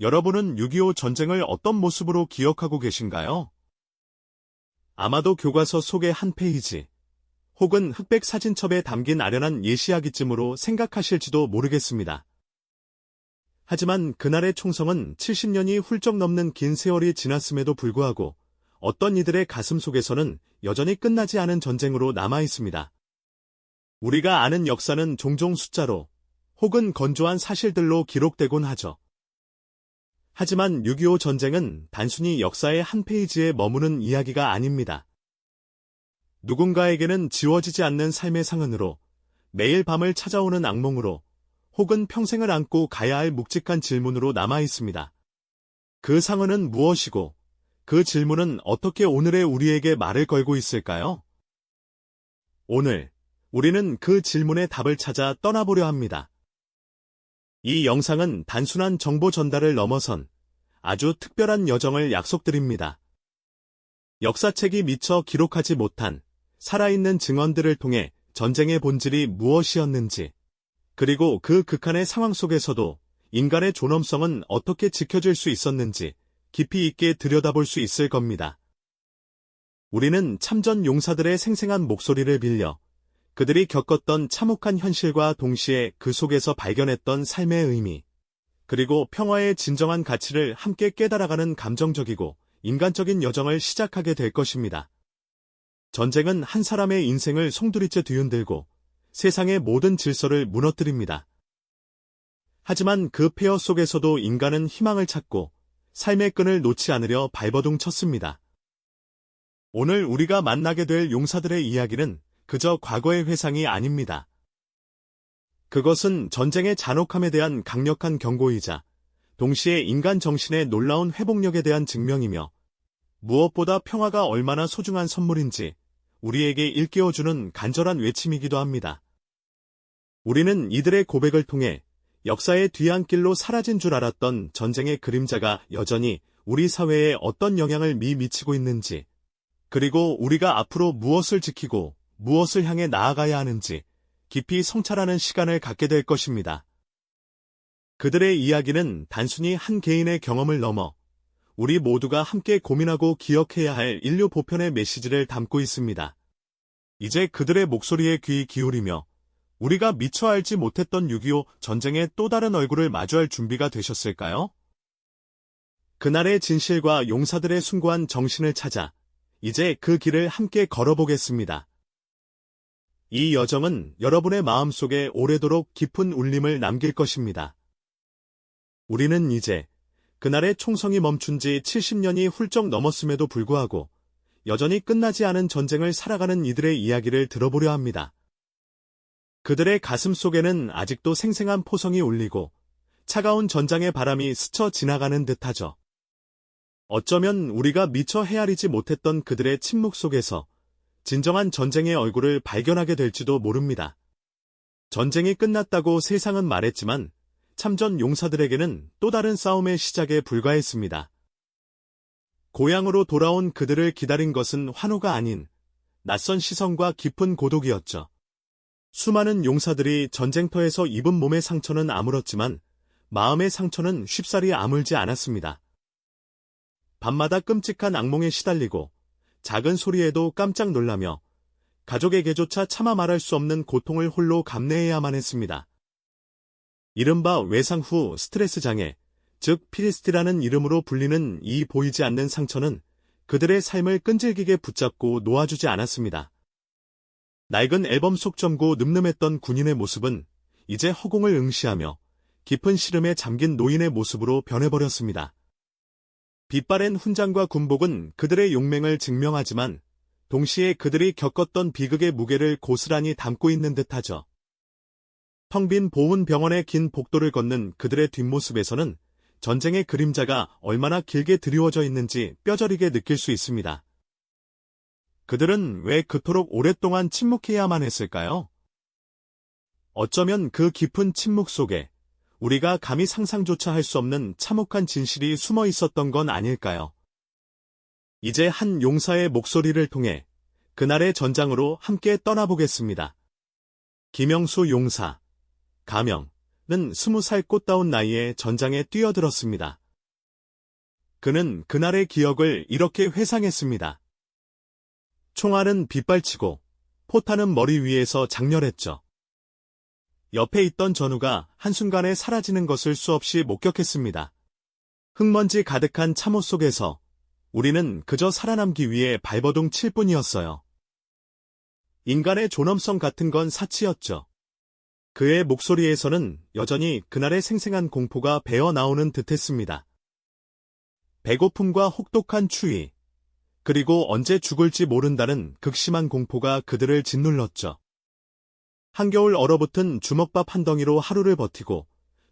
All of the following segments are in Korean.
여러분은 6.25 전쟁을 어떤 모습으로 기억하고 계신가요? 아마도 교과서 속의 한 페이지, 혹은 흑백 사진첩에 담긴 아련한 예시이야기쯤으로 생각하실지도 모르겠습니다. 하지만 그날의 총성은 70년이 훌쩍 넘는 긴 세월이 지났음에도 불구하고 어떤 이들의 가슴 속에서는 여전히 끝나지 않은 전쟁으로 남아 있습니다. 우리가 아는 역사는 종종 숫자로 혹은 건조한 사실들로 기록되곤 하죠. 하지만 6.25 전쟁은 단순히 역사의 한 페이지에 머무는 이야기가 아닙니다. 누군가에게는 지워지지 않는 삶의 상흔으로, 매일 밤을 찾아오는 악몽으로, 혹은 평생을 안고 가야 할 묵직한 질문으로 남아 있습니다. 그 상흔은 무엇이고, 그 질문은 어떻게 오늘의 우리에게 말을 걸고 있을까요? 오늘, 우리는 그 질문의 답을 찾아 떠나보려 합니다. 이 영상은 단순한 정보 전달을 넘어선 아주 특별한 여정을 약속드립니다. 역사책이 미처 기록하지 못한 살아있는 증언들을 통해 전쟁의 본질이 무엇이었는지, 그리고 그 극한의 상황 속에서도 인간의 존엄성은 어떻게 지켜질 수 있었는지 깊이 있게 들여다볼 수 있을 겁니다. 우리는 참전 용사들의 생생한 목소리를 빌려 그들이 겪었던 참혹한 현실과 동시에 그 속에서 발견했던 삶의 의미, 그리고 평화의 진정한 가치를 함께 깨달아가는 감정적이고 인간적인 여정을 시작하게 될 것입니다. 전쟁은 한 사람의 인생을 송두리째 뒤흔들고 세상의 모든 질서를 무너뜨립니다. 하지만 그 폐허 속에서도 인간은 희망을 찾고 삶의 끈을 놓지 않으려 발버둥 쳤습니다. 오늘 우리가 만나게 될 용사들의 이야기는 그저 과거의 회상이 아닙니다. 그것은 전쟁의 잔혹함에 대한 강력한 경고이자 동시에 인간 정신의 놀라운 회복력에 대한 증명이며 무엇보다 평화가 얼마나 소중한 선물인지 우리에게 일깨워주는 간절한 외침이기도 합니다. 우리는 이들의 고백을 통해 역사의 뒤안길로 사라진 줄 알았던 전쟁의 그림자가 여전히 우리 사회에 어떤 영향을 미치고 있는지, 그리고 우리가 앞으로 무엇을 지키고 무엇을 향해 나아가야 하는지 깊이 성찰하는 시간을 갖게 될 것입니다. 그들의 이야기는 단순히 한 개인의 경험을 넘어 우리 모두가 함께 고민하고 기억해야 할 인류 보편의 메시지를 담고 있습니다. 이제 그들의 목소리에 귀 기울이며 우리가 미처 알지 못했던 6.25 전쟁의 또 다른 얼굴을 마주할 준비가 되셨을까요? 그날의 진실과 용사들의 숭고한 정신을 찾아 이제 그 길을 함께 걸어보겠습니다. 이 여정은 여러분의 마음속에 오래도록 깊은 울림을 남길 것입니다. 우리는 이제 그날의 총성이 멈춘 지 70년이 훌쩍 넘었음에도 불구하고 여전히 끝나지 않은 전쟁을 살아가는 이들의 이야기를 들어보려 합니다. 그들의 가슴 속에는 아직도 생생한 포성이 울리고 차가운 전장의 바람이 스쳐 지나가는 듯하죠. 어쩌면 우리가 미처 헤아리지 못했던 그들의 침묵 속에서 진정한 전쟁의 얼굴을 발견하게 될지도 모릅니다. 전쟁이 끝났다고 세상은 말했지만 참전 용사들에게는 또 다른 싸움의 시작에 불과했습니다. 고향으로 돌아온 그들을 기다린 것은 환호가 아닌 낯선 시선과 깊은 고독이었죠. 수많은 용사들이 전쟁터에서 입은 몸의 상처는 아물었지만 마음의 상처는 쉽사리 아물지 않았습니다. 밤마다 끔찍한 악몽에 시달리고 작은 소리에도 깜짝 놀라며 가족에게조차 차마 말할 수 없는 고통을 홀로 감내해야만 했습니다. 이른바 외상 후 스트레스 장애, 즉 PTSD라는 이름으로 불리는 이 보이지 않는 상처는 그들의 삶을 끈질기게 붙잡고 놓아주지 않았습니다. 낡은 앨범 속 젊고 늠름했던 군인의 모습은 이제 허공을 응시하며 깊은 시름에 잠긴 노인의 모습으로 변해버렸습니다. 빛바랜 훈장과 군복은 그들의 용맹을 증명하지만 동시에 그들이 겪었던 비극의 무게를 고스란히 담고 있는 듯하죠. 텅 빈 보훈 병원의 긴 복도를 걷는 그들의 뒷모습에서는 전쟁의 그림자가 얼마나 길게 드리워져 있는지 뼈저리게 느낄 수 있습니다. 그들은 왜 그토록 오랫동안 침묵해야만 했을까요? 어쩌면 그 깊은 침묵 속에 우리가 감히 상상조차 할 수 없는 참혹한 진실이 숨어 있었던 건 아닐까요? 이제 한 용사의 목소리를 통해 그날의 전장으로 함께 떠나보겠습니다. 김영수 용사, 가명은 20살 꽃다운 나이에 전장에 뛰어들었습니다. 그는 그날의 기억을 이렇게 회상했습니다. 총알은 빗발치고 포탄은 머리 위에서 장렬했죠. 옆에 있던 전우가 한순간에 사라지는 것을 수없이 목격했습니다. 흙먼지 가득한 참호 속에서 우리는 그저 살아남기 위해 발버둥 칠 뿐이었어요. 인간의 존엄성 같은 건 사치였죠. 그의 목소리에서는 여전히 그날의 생생한 공포가 배어 나오는 듯했습니다. 배고픔과 혹독한 추위, 그리고 언제 죽을지 모른다는 극심한 공포가 그들을 짓눌렀죠. 한겨울 얼어붙은 주먹밥 한 덩이로 하루를 버티고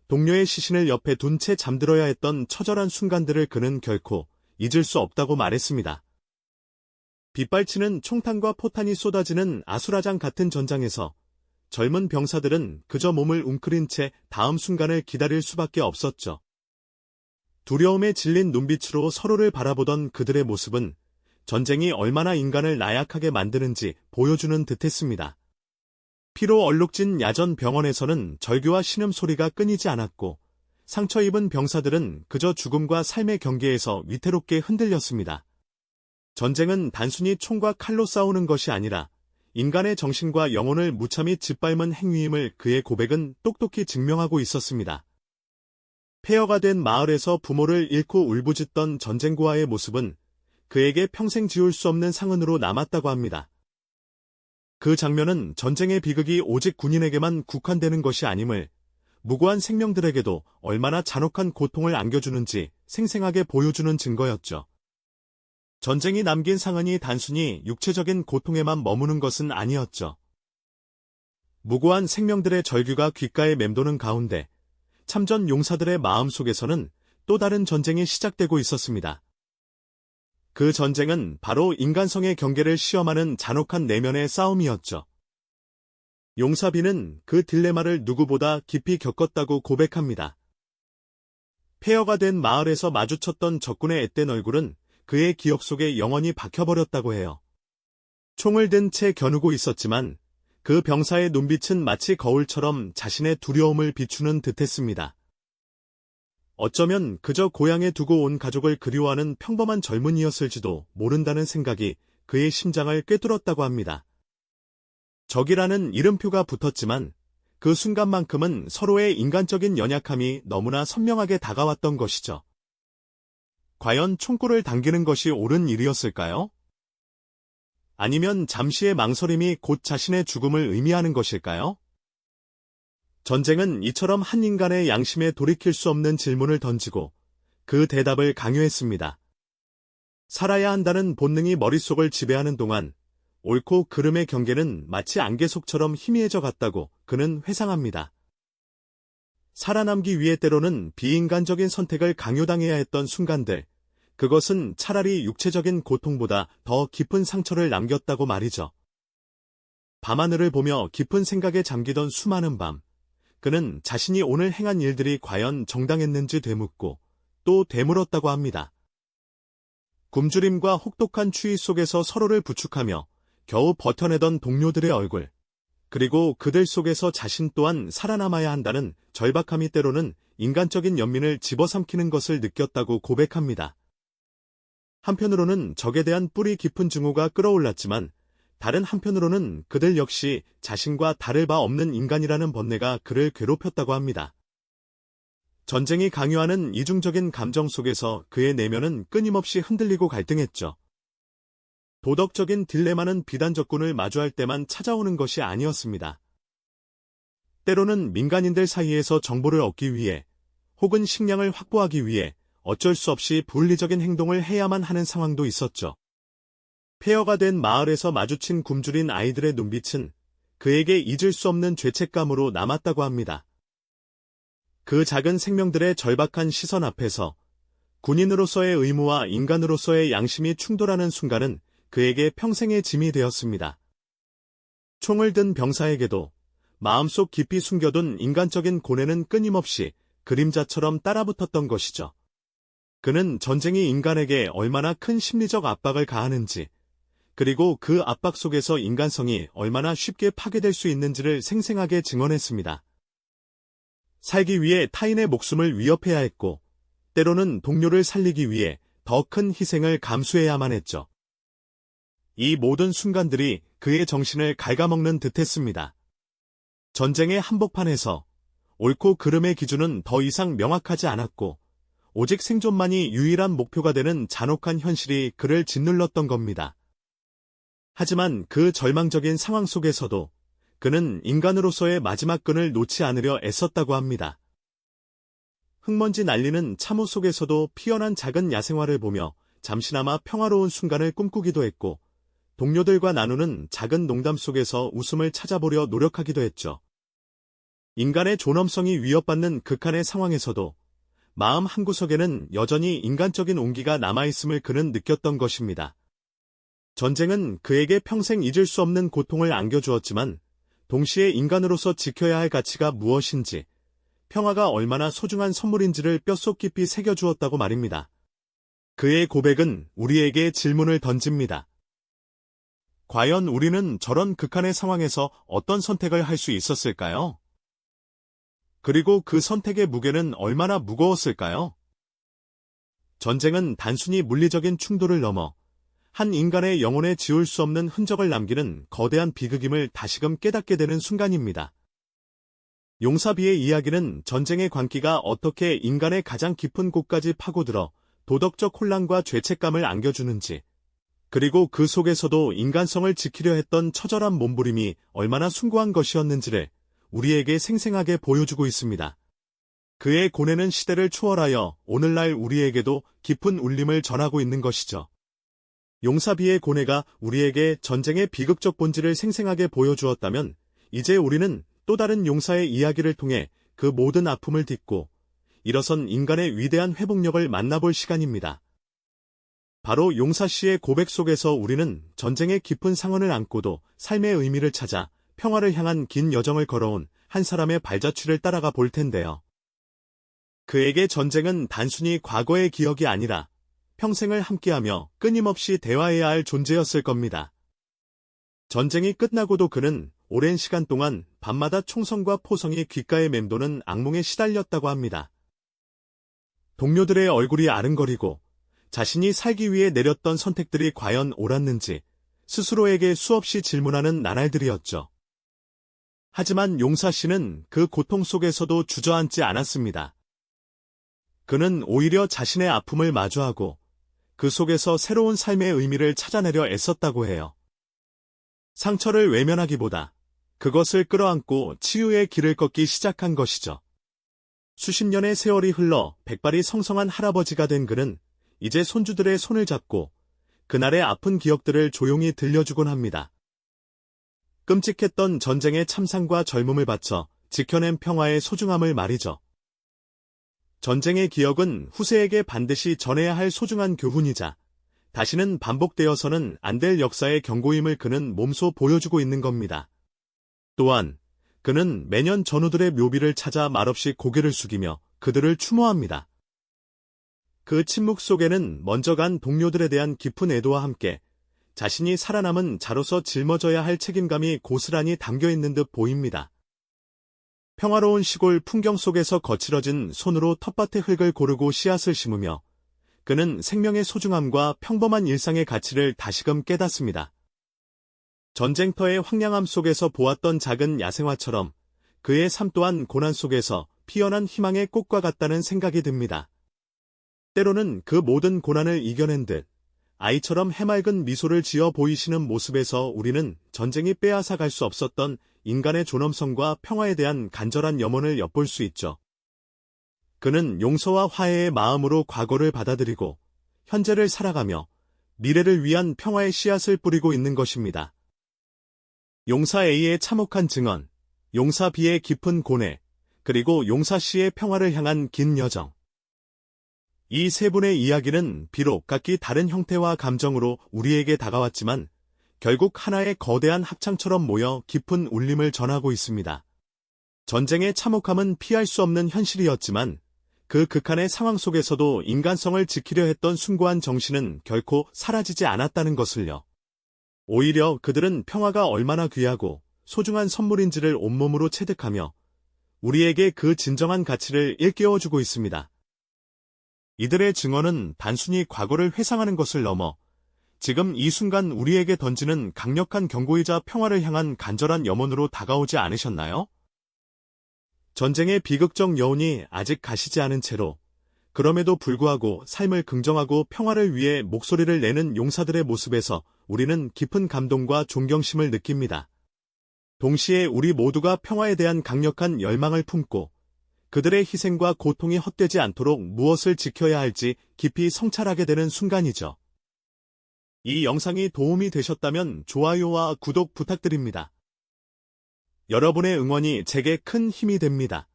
동료의 시신을 옆에 둔 채 잠들어야 했던 처절한 순간들을 그는 결코 잊을 수 없다고 말했습니다. 빗발치는 총탄과 포탄이 쏟아지는 아수라장 같은 전장에서 젊은 병사들은 그저 몸을 웅크린 채 다음 순간을 기다릴 수밖에 없었죠. 두려움에 질린 눈빛으로 서로를 바라보던 그들의 모습은 전쟁이 얼마나 인간을 나약하게 만드는지 보여주는 듯했습니다. 피로 얼룩진 야전 병원에서는 절규와 신음소리가 끊이지 않았고 상처 입은 병사들은 그저 죽음과 삶의 경계에서 위태롭게 흔들렸습니다. 전쟁은 단순히 총과 칼로 싸우는 것이 아니라 인간의 정신과 영혼을 무참히 짓밟은 행위임을 그의 고백은 똑똑히 증명하고 있었습니다. 폐허가 된 마을에서 부모를 잃고 울부짖던 전쟁고아의 모습은 그에게 평생 지울 수 없는 상흔으로 남았다고 합니다. 그 장면은 전쟁의 비극이 오직 군인에게만 국한되는 것이 아님을, 무고한 생명들에게도 얼마나 잔혹한 고통을 안겨주는지 생생하게 보여주는 증거였죠. 전쟁이 남긴 상흔이 단순히 육체적인 고통에만 머무는 것은 아니었죠. 무고한 생명들의 절규가 귓가에 맴도는 가운데 참전 용사들의 마음속에서는 또 다른 전쟁이 시작되고 있었습니다. 그 전쟁은 바로 인간성의 경계를 시험하는 잔혹한 내면의 싸움이었죠. 용사비는 그 딜레마를 누구보다 깊이 겪었다고 고백합니다. 폐허가 된 마을에서 마주쳤던 적군의 앳된 얼굴은 그의 기억 속에 영원히 박혀버렸다고 해요. 총을 든 채 겨누고 있었지만 그 병사의 눈빛은 마치 거울처럼 자신의 두려움을 비추는 듯했습니다. 어쩌면 그저 고향에 두고 온 가족을 그리워하는 평범한 젊은이였을지도 모른다는 생각이 그의 심장을 꿰뚫었다고 합니다. 적이라는 이름표가 붙었지만 그 순간만큼은 서로의 인간적인 연약함이 너무나 선명하게 다가왔던 것이죠. 과연 총구를 당기는 것이 옳은 일이었을까요? 아니면 잠시의 망설임이 곧 자신의 죽음을 의미하는 것일까요? 전쟁은 이처럼 한 인간의 양심에 돌이킬 수 없는 질문을 던지고 그 대답을 강요했습니다. 살아야 한다는 본능이 머릿속을 지배하는 동안 옳고 그름의 경계는 마치 안개속처럼 희미해져 갔다고 그는 회상합니다. 살아남기 위해 때로는 비인간적인 선택을 강요당해야 했던 순간들, 그것은 차라리 육체적인 고통보다 더 깊은 상처를 남겼다고 말이죠. 밤하늘을 보며 깊은 생각에 잠기던 수많은 밤, 그는 자신이 오늘 행한 일들이 과연 정당했는지 되묻고 또 되물었다고 합니다. 굶주림과 혹독한 추위 속에서 서로를 부축하며 겨우 버텨내던 동료들의 얼굴, 그리고 그들 속에서 자신 또한 살아남아야 한다는 절박함이 때로는 인간적인 연민을 집어삼키는 것을 느꼈다고 고백합니다. 한편으로는 적에 대한 뿌리 깊은 증오가 끌어올랐지만 다른 한편으로는 그들 역시 자신과 다를 바 없는 인간이라는 번뇌가 그를 괴롭혔다고 합니다. 전쟁이 강요하는 이중적인 감정 속에서 그의 내면은 끊임없이 흔들리고 갈등했죠. 도덕적인 딜레마는 비단 적군을 마주할 때만 찾아오는 것이 아니었습니다. 때로는 민간인들 사이에서 정보를 얻기 위해 혹은 식량을 확보하기 위해 어쩔 수 없이 분리적인 행동을 해야만 하는 상황도 있었죠. 폐허가 된 마을에서 마주친 굶주린 아이들의 눈빛은 그에게 잊을 수 없는 죄책감으로 남았다고 합니다. 그 작은 생명들의 절박한 시선 앞에서 군인으로서의 의무와 인간으로서의 양심이 충돌하는 순간은 그에게 평생의 짐이 되었습니다. 총을 든 병사에게도 마음속 깊이 숨겨둔 인간적인 고뇌는 끊임없이 그림자처럼 따라붙었던 것이죠. 그는 전쟁이 인간에게 얼마나 큰 심리적 압박을 가하는지, 그리고 그 압박 속에서 인간성이 얼마나 쉽게 파괴될 수 있는지를 생생하게 증언했습니다. 살기 위해 타인의 목숨을 위협해야 했고, 때로는 동료를 살리기 위해 더 큰 희생을 감수해야만 했죠. 이 모든 순간들이 그의 정신을 갉아먹는 듯했습니다. 전쟁의 한복판에서 옳고 그름의 기준은 더 이상 명확하지 않았고 오직 생존만이 유일한 목표가 되는 잔혹한 현실이 그를 짓눌렀던 겁니다. 하지만 그 절망적인 상황 속에서도 그는 인간으로서의 마지막 끈을 놓지 않으려 애썼다고 합니다. 흙먼지 날리는 참호 속에서도 피어난 작은 야생화를 보며 잠시나마 평화로운 순간을 꿈꾸기도 했고 동료들과 나누는 작은 농담 속에서 웃음을 찾아보려 노력하기도 했죠. 인간의 존엄성이 위협받는 극한의 상황에서도 마음 한구석에는 여전히 인간적인 온기가 남아있음을 그는 느꼈던 것입니다. 전쟁은 그에게 평생 잊을 수 없는 고통을 안겨주었지만 동시에 인간으로서 지켜야 할 가치가 무엇인지, 평화가 얼마나 소중한 선물인지를 뼛속 깊이 새겨주었다고 말입니다. 그의 고백은 우리에게 질문을 던집니다. 과연 우리는 저런 극한의 상황에서 어떤 선택을 할 수 있었을까요? 그리고 그 선택의 무게는 얼마나 무거웠을까요? 전쟁은 단순히 물리적인 충돌을 넘어 한 인간의 영혼에 지울 수 없는 흔적을 남기는 거대한 비극임을 다시금 깨닫게 되는 순간입니다. 용사비의 이야기는 전쟁의 광기가 어떻게 인간의 가장 깊은 곳까지 파고들어 도덕적 혼란과 죄책감을 안겨주는지, 그리고 그 속에서도 인간성을 지키려 했던 처절한 몸부림이 얼마나 숭고한 것이었는지를 우리에게 생생하게 보여주고 있습니다. 그의 고뇌는 시대를 초월하여 오늘날 우리에게도 깊은 울림을 전하고 있는 것이죠. 용사비의 고뇌가 우리에게 전쟁의 비극적 본질을 생생하게 보여주었다면 이제 우리는 또 다른 용사의 이야기를 통해 그 모든 아픔을 딛고 일어선 인간의 위대한 회복력을 만나볼 시간입니다. 바로 용사씨의 고백 속에서 우리는 전쟁의 깊은 상흔을 안고도 삶의 의미를 찾아 평화를 향한 긴 여정을 걸어온 한 사람의 발자취를 따라가 볼 텐데요. 그에게 전쟁은 단순히 과거의 기억이 아니라 평생을 함께하며 끊임없이 대화해야 할 존재였을 겁니다. 전쟁이 끝나고도 그는 오랜 시간 동안 밤마다 총성과 포성이 귓가에 맴도는 악몽에 시달렸다고 합니다. 동료들의 얼굴이 아른거리고 자신이 살기 위해 내렸던 선택들이 과연 옳았는지 스스로에게 수없이 질문하는 나날들이었죠. 하지만 용사씨는 그 고통 속에서도 주저앉지 않았습니다. 그는 오히려 자신의 아픔을 마주하고 그 속에서 새로운 삶의 의미를 찾아내려 애썼다고 해요. 상처를 외면하기보다 그것을 끌어안고 치유의 길을 걷기 시작한 것이죠. 수십 년의 세월이 흘러 백발이 성성한 할아버지가 된 그는 이제 손주들의 손을 잡고 그날의 아픈 기억들을 조용히 들려주곤 합니다. 끔찍했던 전쟁의 참상과 젊음을 바쳐 지켜낸 평화의 소중함을 말이죠. 전쟁의 기억은 후세에게 반드시 전해야 할 소중한 교훈이자 다시는 반복되어서는 안 될 역사의 경고임을 그는 몸소 보여주고 있는 겁니다. 또한 그는 매년 전우들의 묘비를 찾아 말없이 고개를 숙이며 그들을 추모합니다. 그 침묵 속에는 먼저 간 동료들에 대한 깊은 애도와 함께 자신이 살아남은 자로서 짊어져야 할 책임감이 고스란히 담겨있는 듯 보입니다. 평화로운 시골 풍경 속에서 거칠어진 손으로 텃밭의 흙을 고르고 씨앗을 심으며 그는 생명의 소중함과 평범한 일상의 가치를 다시금 깨닫습니다. 전쟁터의 황량함 속에서 보았던 작은 야생화처럼 그의 삶 또한 고난 속에서 피어난 희망의 꽃과 같다는 생각이 듭니다. 때로는 그 모든 고난을 이겨낸 듯 아이처럼 해맑은 미소를 지어 보이시는 모습에서 우리는 전쟁이 빼앗아갈 수 없었던 인간의 존엄성과 평화에 대한 간절한 염원을 엿볼 수 있죠. 그는 용서와 화해의 마음으로 과거를 받아들이고 현재를 살아가며 미래를 위한 평화의 씨앗을 뿌리고 있는 것입니다. 용사 A의 참혹한 증언, 용사 B의 깊은 고뇌, 그리고 용사 C의 평화를 향한 긴 여정. 이 세 분의 이야기는 비록 각기 다른 형태와 감정으로 우리에게 다가왔지만 결국 하나의 거대한 합창처럼 모여 깊은 울림을 전하고 있습니다. 전쟁의 참혹함은 피할 수 없는 현실이었지만 그 극한의 상황 속에서도 인간성을 지키려 했던 숭고한 정신은 결코 사라지지 않았다는 것을요. 오히려 그들은 평화가 얼마나 귀하고 소중한 선물인지를 온몸으로 체득하며 우리에게 그 진정한 가치를 일깨워주고 있습니다. 이들의 증언은 단순히 과거를 회상하는 것을 넘어 지금 이 순간 우리에게 던지는 강력한 경고이자 평화를 향한 간절한 염원으로 다가오지 않으셨나요? 전쟁의 비극적 여운이 아직 가시지 않은 채로 그럼에도 불구하고 삶을 긍정하고 평화를 위해 목소리를 내는 용사들의 모습에서 우리는 깊은 감동과 존경심을 느낍니다. 동시에 우리 모두가 평화에 대한 강력한 열망을 품고 그들의 희생과 고통이 헛되지 않도록 무엇을 지켜야 할지 깊이 성찰하게 되는 순간이죠. 이 영상이 도움이 되셨다면 좋아요와 구독 부탁드립니다. 여러분의 응원이 제게 큰 힘이 됩니다.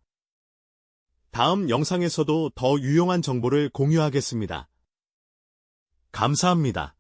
다음 영상에서도 더 유용한 정보를 공유하겠습니다. 감사합니다.